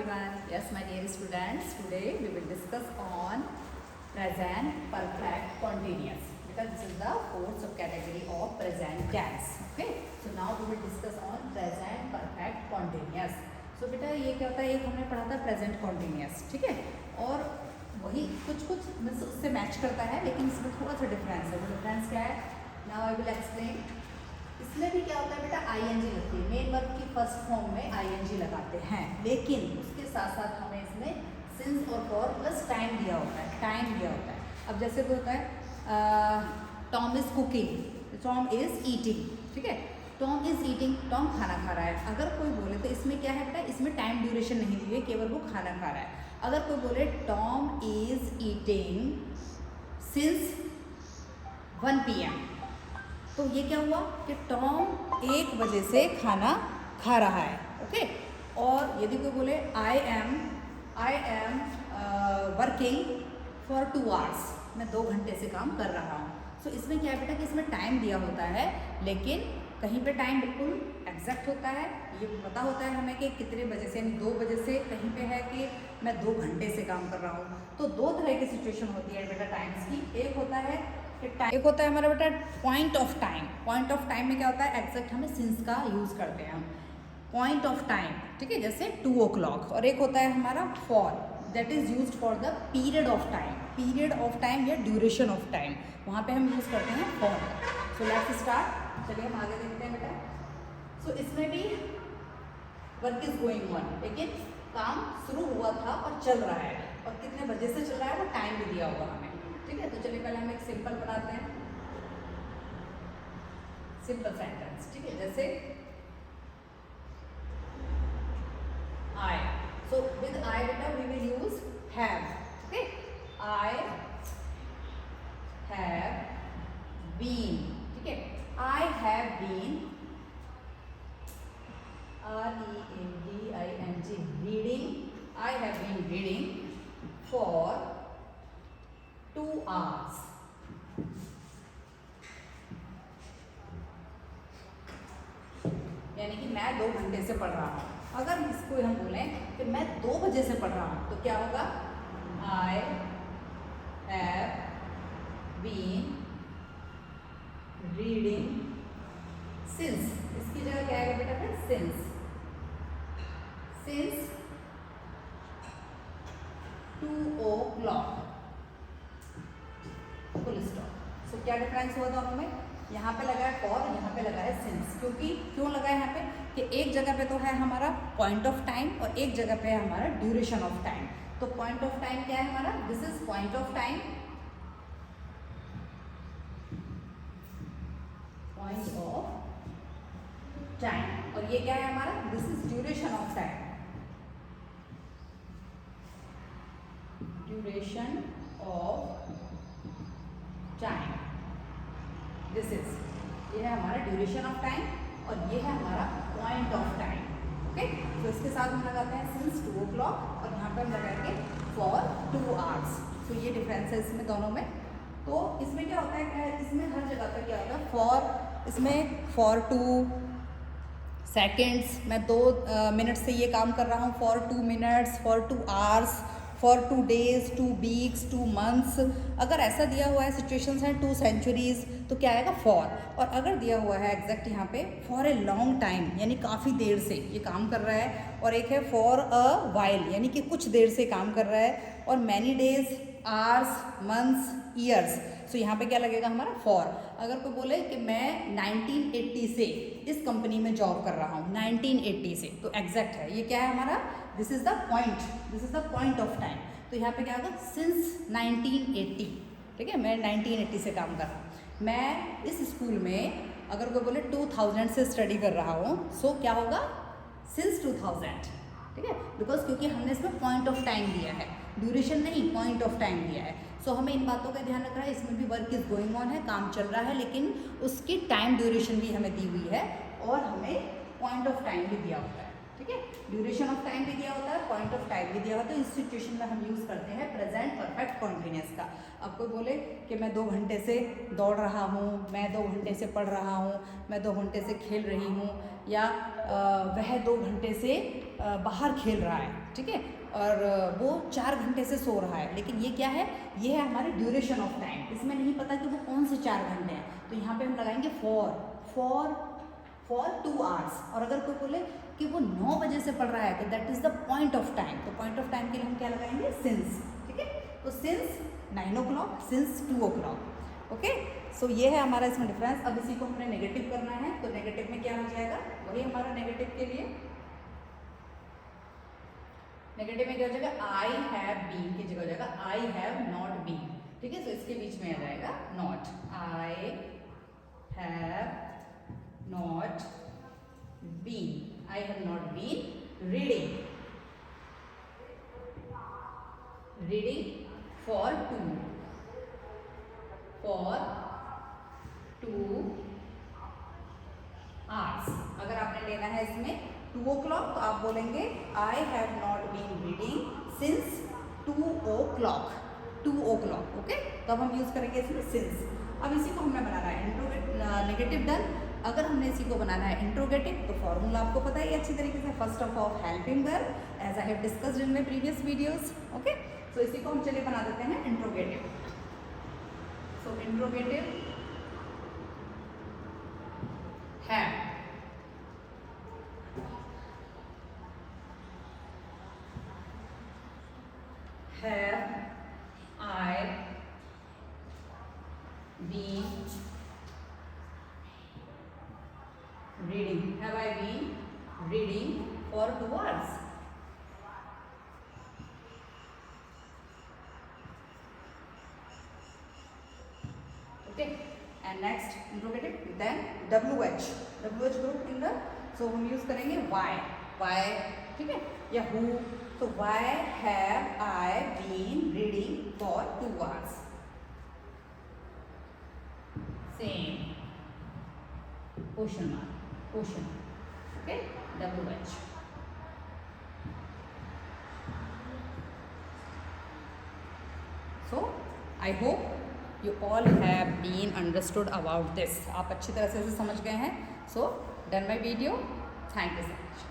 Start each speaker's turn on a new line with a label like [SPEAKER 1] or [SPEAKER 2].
[SPEAKER 1] everyone. Yes, my dear students, today we will discuss on present perfect continuous because this is the fourth subcategory of present tense. Okay, so now we will discuss on present perfect continuous. So बेटा ये क्या होता है, एक हमने पढ़ा था present continuous, ठीक है, और वही कुछ कुछ उससे मैच करता है, लेकिन इसमें थोड़ा सा डिफरेंस है. वो डिफरेंस क्या है? Now I will explain. इसमें भी क्या होता है बेटा, आईएनजी लगती है. मेन वर्ब की फर्स्ट फॉर्म में आईएनजी लगाते हैं, लेकिन उसके साथ साथ हमें इसमें सिंस और फॉर प्लस टाइम दिया होता है. टाइम दिया होता है. अब जैसे भी होता है Tom is cooking, Tom is eating, ठीक है. टॉम इज ईटिंग, टॉम खाना खा रहा है. अगर कोई बोले तो इसमें क्या है बेटा, इसमें टाइम ड्यूरेशन नहीं दी हुई, केवल वो खाना खा रहा है. अगर कोई बोले Tom is eating since 1 PM, तो ये क्या हुआ कि टॉम 1 बजे से खाना खा रहा है. ओके. और यदि कोई बोले I am working for 2 hours, मैं 2 घंटे से काम कर रहा हूँ. सो इसमें क्या है बेटा कि इसमें टाइम दिया होता है, लेकिन कहीं पे टाइम बिल्कुल एग्जैक्ट होता है. ये पता होता है हमें कि कितने बजे से, यानी 2 बजे से. कहीं पे है कि मैं 2 घंटे से काम कर रहा हूँ. तो 2 तरह की सिचुएशन होती है बेटा टाइम्स की. एक होता है हमारा बेटा point of time. Point of time में क्या होता है, एग्जैक्ट हमें सिंस का यूज़ करते हैं हम. पॉइंट ऑफ टाइम, ठीक है, जैसे 2 o'clock. और एक होता है हमारा for, that is used for the period of time. Period of time या ड्यूरेशन ऑफ टाइम, वहाँ पे हम यूज़ करते हैं फॉर. So let's start. चलिए हम आगे देखते हैं बेटा. सो इसमें भी वर्क इज गोइंग ऑन, लेकिन काम शुरू हुआ था और चल रहा है, और कितने बजे से चल रहा है वो टाइम भी दिया होगा हमें, ठीक है. तो चलिए पहले हम एक सिंपल बनाते हैं, सिंपल सेंटेंस, ठीक है. जैसे आई, सो विद आई बेटा we will use have. Okay. I have been, ठीक है. I have been READING reading. I have been reading for 2 hours. यानी कि मैं 2 घंटे से पढ़ रहा हूँ. अगर इसको हम बोलें कि मैं 2 बजे से पढ़ रहा हूँ, तो क्या होगा, I have been reading since. इसकी जगह क्या आएगा बेटा फिर, सिंस 2 o'clock, फुल स्टॉप. सो क्या डिफरेंस हुआ दोनों में, यहाँ पे लगा है फॉर, यहाँ पे लगा है सिंस. क्यों लगा है यहाँ पे कि एक जगह पे तो है हमारा पॉइंट ऑफ टाइम और एक जगह पे है हमारा ड्यूरेशन ऑफ टाइम. तो पॉइंट ऑफ टाइम क्या है हमारा, this is point of time, point of time. और ये क्या है हमारा, this is duration of time, duration of time. This is, ये है हमारा ड्यूरेशन ऑफ टाइम और ये है हमारा पॉइंट ऑफ टाइम. ओके. तो इसके साथ हम लगाते हैं सिंस 2 o'clock और यहाँ पर हम लगाएंगे फॉर 2 hours. तो ये डिफरेंस है इसमें दोनों में. तो इसमें क्या होता है, इसमें हर जगह पर क्या होता है, फॉर, इसमें फॉर 2 seconds, मैं 2 मिनट से ये काम कर रहा हूँ, for 2 minutes, for 2 hours, for 2 days, 2 weeks, 2 months. अगर ऐसा दिया हुआ है, सिचुएशंस हैं 2 centuries, तो क्या आएगा फॉर. और अगर दिया हुआ है एग्जैक्ट यहाँ पे फॉर ए लॉन्ग टाइम, यानी काफ़ी देर से ये काम कर रहा है, और एक है फॉर अ वाइल, यानी कि कुछ देर से काम कर रहा है, और many days, hours, months, years. So यहाँ पे क्या लगेगा हमारा फॉर. अगर कोई बोले कि मैं 1980 से इस कंपनी में जॉब कर रहा हूँ, 1980 से, तो एग्जैक्ट है, ये क्या है हमारा, this is the point, this is the point of time. तो यहाँ पे क्या होगा, सिंस 1980, ठीक है, मैं 1980 से काम कर रहा हूँ. मैं इस स्कूल में अगर कोई बोले 2000 से स्टडी कर रहा हूँ, सो क्या होगा, सिंस 2000, ठीक है. बिकॉज क्योंकि हमने इसमें पॉइंट ऑफ टाइम दिया है, ड्यूरेशन नहीं, पॉइंट ऑफ टाइम दिया है. सो हमें इन बातों का ध्यान रखना है. इसमें भी वर्क इज गोइंग ऑन है, काम चल रहा है, लेकिन उसकी टाइम ड्यूरेशन भी हमें दी हुई है, और हमें पॉइंट ऑफ टाइम भी दिया होता है, ठीक है. ड्यूरेशन ऑफ टाइम भी दिया होता है, पॉइंट ऑफ टाइम भी दिया होता है. इस सिचुएशन में हम यूज़ करते हैं प्रेजेंट परफेक्ट कॉन्टिन्यूअस का. अब कोई बोले कि मैं 2 घंटे से दौड़ रहा हूँ, मैं 2 घंटे से पढ़ रहा हूँ, मैं 2 घंटे से खेल रही हूँ, या वह 2 घंटे से बाहर खेल रहा है, ठीक है, और वो 4 घंटे से सो रहा है, लेकिन ये क्या है, ये है हमारी ड्यूरेशन ऑफ टाइम। इसमें नहीं पता कि वो कौन से 4 घंटे हैं, तो यहाँ पे हम लगाएंगे फॉर 2 आवर्स। और अगर कोई बोले कि वो 9 बजे से पढ़ रहा है तो that is the point of time. तो पॉइंट ऑफ टाइम के लिए हम क्या लगाएंगे, सिंस, ठीक है। तो since 9 o'clock, since 2 o'clock, okay. सो ये है हमारा इसमें डिफरेंस। अब इसी को हमने नेगेटिव करना है, तो नेगेटिव में क्या हो जाएगा, वही हमारा नेगेटिव के लिए, नेगेटिव में क्या हो जाएगा, आई हैव बीन की जगह हो जाएगा आई हैव नॉट बीन, ठीक है। तो इसके बीच में आ जाएगा not, I have not been, I have not been reading, reading for 2 hours. अगर आपने लेना है इसमें 2 o'clock तो आप बोलेंगे I have not been reading since 2 o'clock, 2 o'clock, okay. तो अब हम यूज़ करेंगे इसमें सिंस। अब इसी को हमने बनाना है नेगेटिव डन। अगर हमने इसी को बनाना है इंट्रोगेटिव, तो फॉर्मूला आपको पता है अच्छी तरीके से, first of all helping verb as I have discussed in my previous videos, okay. So इसी को हम चलिए बना देते हैं interrogative. So interrogative have, I been reading, have I been reading for 2 hours? Okay, and next interrogative, then WH group in the, so हम use करेंगे why, ठीक है, या who। तो why have I been reading for 2 hours? Same question, okay, WH। So I hope you all have been understood about this। आप अच्छी तरह से इसे समझ गए हैं। So done my video, thank you so much।